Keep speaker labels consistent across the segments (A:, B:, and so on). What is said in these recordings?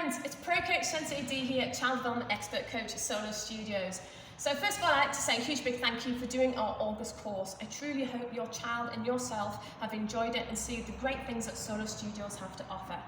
A: friends, it's Pro Coach Sensei D here, Child Development Expert Coach at Solo Studios. So first of all, I'd like to say a huge big thank you for doing our August course. I truly hope your child and yourself have enjoyed it and see the great things that Solo Studios have to offer.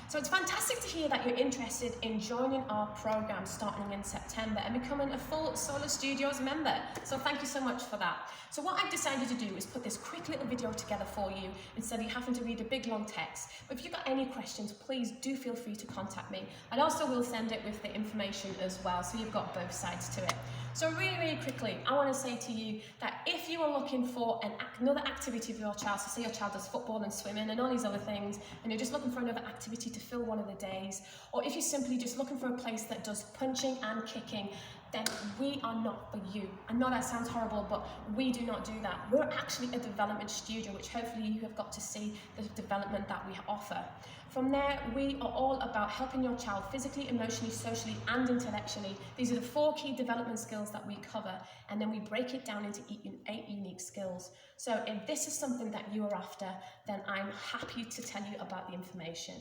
A: So it's fantastic to hear that you're interested in joining our program starting in September and becoming a full Solo Studios member. So thank you so much for that. So what I've decided to do is put this quick little video together for you instead of you having to read a big long text. But if you've got any questions, please do feel free to contact me. I also will send it with the information as well, so you've got both sides to it. So really quickly, I want to say to you that if you are looking for another activity for your child, so say your child does football and swimming and all these other things, and you're just looking for another activity to fill one of the days, or if you're simply just looking for a place that does punching and kicking, then we are not for you. I know that sounds horrible, but we do not do that. We're actually a development studio, which hopefully you have got to see the development that we offer. From there, we are all about helping your child physically, emotionally, socially, and intellectually. These are the 4 key development skills that we cover, and then we break it down into 8 unique skills. So if this is something that you are after, then I'm happy to tell you about the information.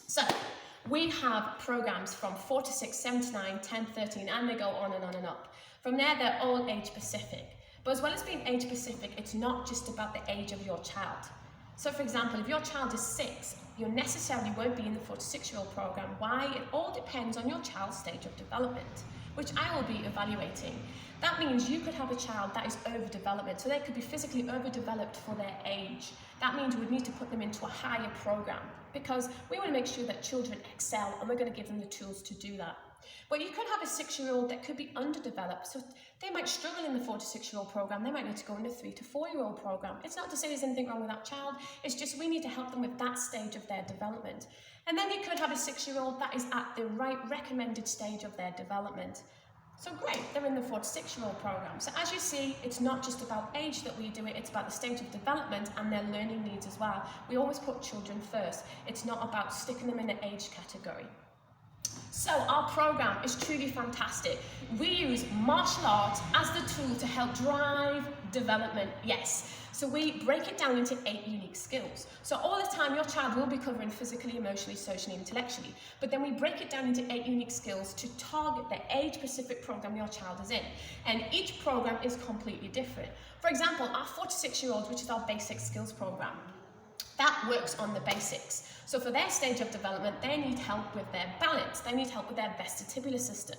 A: So we have programs from 4 to 6, 7 to 9, 10, 13, and they go on and on and up. From there, they're all age specific. But as well as being age specific, it's not just about the age of your child. So for example, if your child is 6, you necessarily won't be in the 4 to 6-year-old program. Why? It all depends on your child's stage of development, which I will be evaluating. That means you could have a child that is overdeveloped, so they could be physically overdeveloped for their age. That means we'd need to put them into a higher program because we want to make sure that children excel, and we're going to give them the tools to do that. But you could have a 6-year-old that could be underdeveloped, so they might struggle in the 4 to 6-year-old program. They might need to go in the 3 to 4-year-old program. It's not to say there's anything wrong with that child, it's just we need to help them with that stage of their development. And then you could have a 6-year-old that is at the right recommended stage of their development. So great, they're in the 4 to 6-year-old program. So as you see, it's not just about age that we do it, it's about the stage of development and their learning needs as well. We always put children first. It's not about sticking them in an age category. So our program is truly fantastic. We use martial arts as the tool to help drive development, yes. So we break it down into 8 unique skills. So all the time your child will be covering physically, emotionally, socially, intellectually, but then we break it down into 8 unique skills to target the age-specific program your child is in. And each program is completely different. For example, our 4 to 6-year-olds, which is our basic skills program, that works on the basics. So for their stage of development, they need help with their balance. They need help with their vestibular system.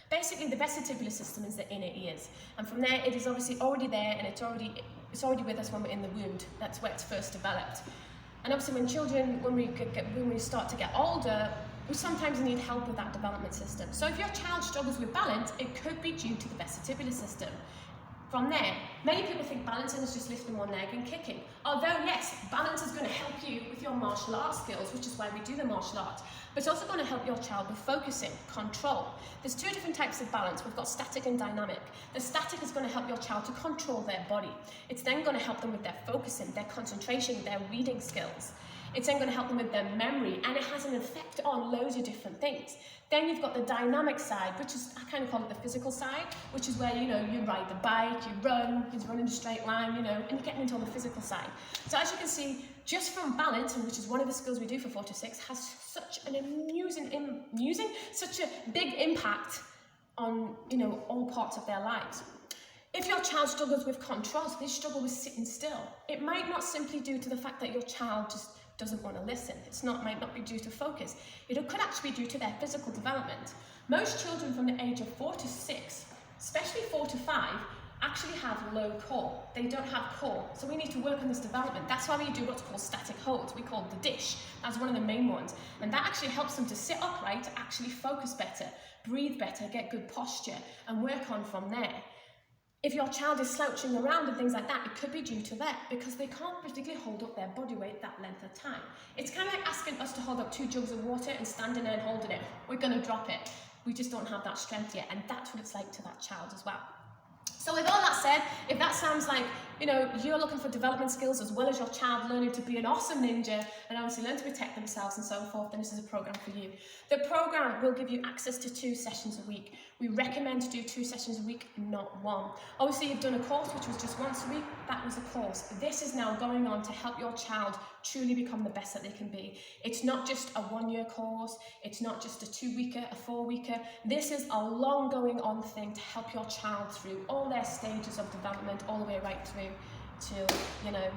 A: Basically, the vestibular system is the inner ears. And from there, it is obviously already there, and it's already with us when we're in the womb. That's where it's first developed. And obviously when we start to get older, we sometimes need help with that development system. So if your child struggles with balance, it could be due to the vestibular system. From there, many people think balancing is just lifting one leg and kicking. Although yes, balance is going to help you with your martial arts skills, which is why we do the martial arts, but it's also going to help your child with focusing, control. There's 2 different types of balance. We've got static and dynamic. The static is going to help your child to control their body. It's then going to help them with their focusing, their concentration, their reading skills. It's then going to help them with their memory, and it has an effect on loads of different things. Then you've got the dynamic side, which is, I kind of call it the physical side, which is where, you ride the bike, you run in a straight line, and you're getting into all the physical side. So as you can see, just from balance, which is one of the skills we do for 4 to 6, has such an such a big impact on, all parts of their lives. If your child struggles with control, so they struggle with sitting still, it might not simply due to the fact that your child just doesn't want to listen. Might not be due to focus. It could actually be due to their physical development. Most children from the age of 4 to 6, especially 4 to 5, actually have low core. They don't have core. So we need to work on this development. That's why we do what's called static holds. We call it the dish. That's one of the main ones. And that actually helps them to sit upright, to actually focus better, breathe better, get good posture, and work on from there. If your child is slouching around and things like that, it could be due to that because they can't particularly hold up their body weight that length of time. It's kind of like asking us to hold up 2 jugs of water and standing there and holding it. We're going to drop it. We just don't have that strength yet, and that's what it's like to that child as well. So with all that said, if that sounds like, you know, you're looking for development skills as well as your child learning to be an awesome ninja and obviously learn to protect themselves and so forth, then this is a program for you. The program will give you access to 2 sessions a week. We recommend to do 2 sessions a week, not 1. Obviously, you've done a course which was just once a week. That was a course. This is now going on to help your child truly become the best that they can be. It's not just a 1-year course. It's not just a 2-weeker, a 4-weeker. This is a long going on thing to help your child through all their stages of development, all the way right through to, you know,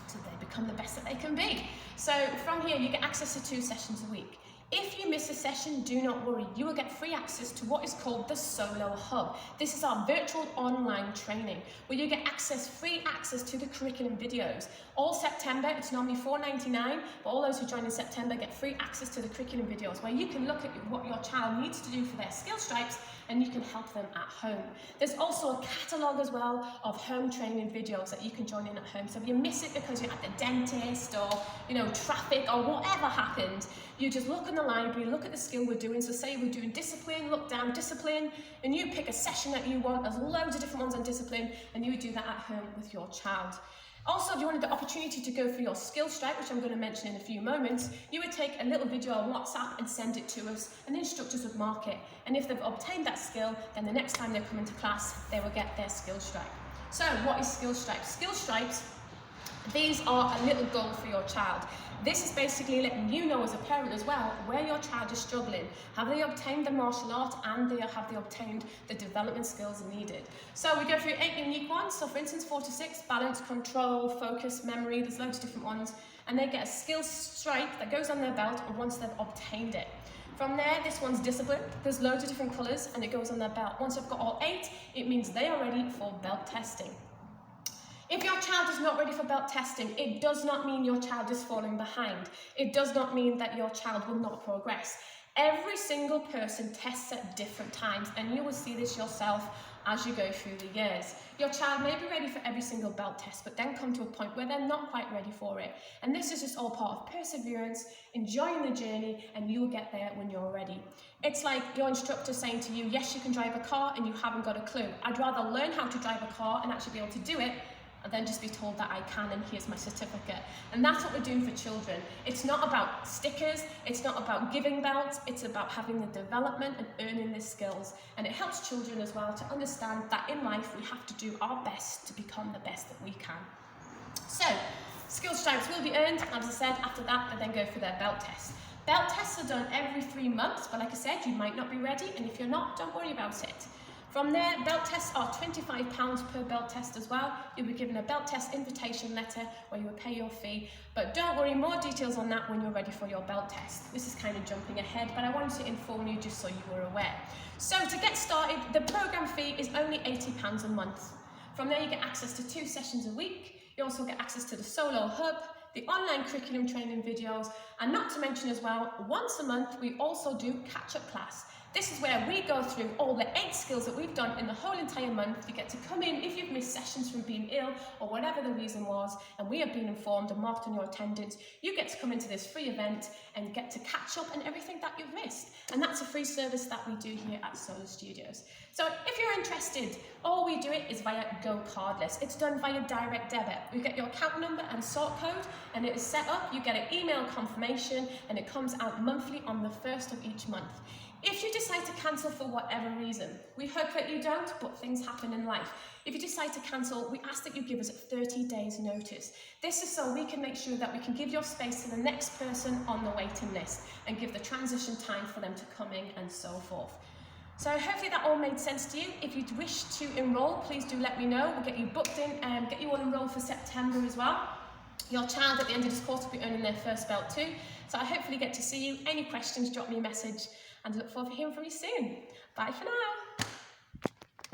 A: till they become the best that they can be. So from here, you get access to 2 sessions a week. If you miss a session, do not worry. You will get free access to what is called the Solo Hub. This is our virtual online training where you get free access to the curriculum videos. All September, it's normally $4.99, but all those who join in September get free access to the curriculum videos where you can look at what your child needs to do for their skill stripes and you can help them at home. There's also a catalogue as well of home training videos that you can join in at home. So if you miss it because you're at the dentist or, you know, traffic or whatever happened, you just look in the library, look at the skill we're doing. So say we're doing discipline, look down discipline, and you pick a session that you want. There's loads of different ones on discipline, and you would do that at home with your child. Also, if you wanted the opportunity to go through your skill stripe, which I'm going to mention in a few moments, you would take a little video on WhatsApp and send it to us, and the instructors would mark it. And if they've obtained that skill, then the next time they come into class, they will get their skill stripe. So what is skill stripes? Skill stripes, these are a little goal for your child. This is basically letting you know as a parent as well where your child is struggling. Have they obtained the martial art and have they obtained the development skills needed? So we go through 8 unique ones. So for instance, 4 to 6, balance, control, focus, memory, there's loads of different ones. And they get a skill stripe that goes on their belt once they've obtained it. From there, this one's discipline. There's loads of different colours and it goes on their belt. Once they've got all 8, it means they are ready for belt testing. If your child is not ready for belt testing, it does not mean your child is falling behind. It does not mean that your child will not progress. Every single person tests at different times, and you will see this yourself as you go through the years. Your child may be ready for every single belt test, but then come to a point where they're not quite ready for it. And this is just all part of perseverance, enjoying the journey, and you will get there when you're ready. It's like your instructor saying to you, yes, you can drive a car, and you haven't got a clue. I'd rather learn how to drive a car and actually be able to do it and then just be told that I can and here's my certificate. And that's what we're doing for children. It's not about stickers, it's not about giving belts, it's about having the development and earning the skills. And it helps children as well to understand that in life we have to do our best to become the best that we can. So, skill stripes will be earned, as I said. After that, they then go for their belt test. Belt tests are done every 3 months, but like I said, you might not be ready, and if you're not, don't worry about it. From there, belt tests are £25 per belt test as well. You'll be given a belt test invitation letter where you will pay your fee. But don't worry, more details on that when you're ready for your belt test. This is kind of jumping ahead, but I wanted to inform you just so you were aware. So to get started, the program fee is only £80 a month. From there, you get access to 2 sessions a week. You also get access to the Solo Hub, the online curriculum training videos, and not to mention as well, once a month, we also do catch-up class. This is where we go through all the 8 skills that we've done in the whole entire month. You get to come in if you've missed sessions from being ill or whatever the reason was, and we have been informed and marked on your attendance. You get to come into this free event and get to catch up on everything that you've missed. And that's a free service that we do here at Solo Studios. So if you're interested, all we do it is via Go Cardless. It's done via direct debit. We get your account number and sort code, and it is set up. You get an email confirmation, and it comes out monthly on the 1st of each month. If you decide to cancel for whatever reason, we hope that you don't, but things happen in life. If you decide to cancel, we ask that you give us 30 days notice. This is so we can make sure that we can give your space to the next person on the waiting list and give the transition time for them to come in and so forth. So hopefully that all made sense to you. If you wish to enroll, please do let me know. We'll get you booked in and get you all enrolled for September as well. Your child at the end of this course will be earning their first belt too. So I hopefully get to see you. Any questions, drop me a message, and I look forward to hearing from you soon. Bye for now.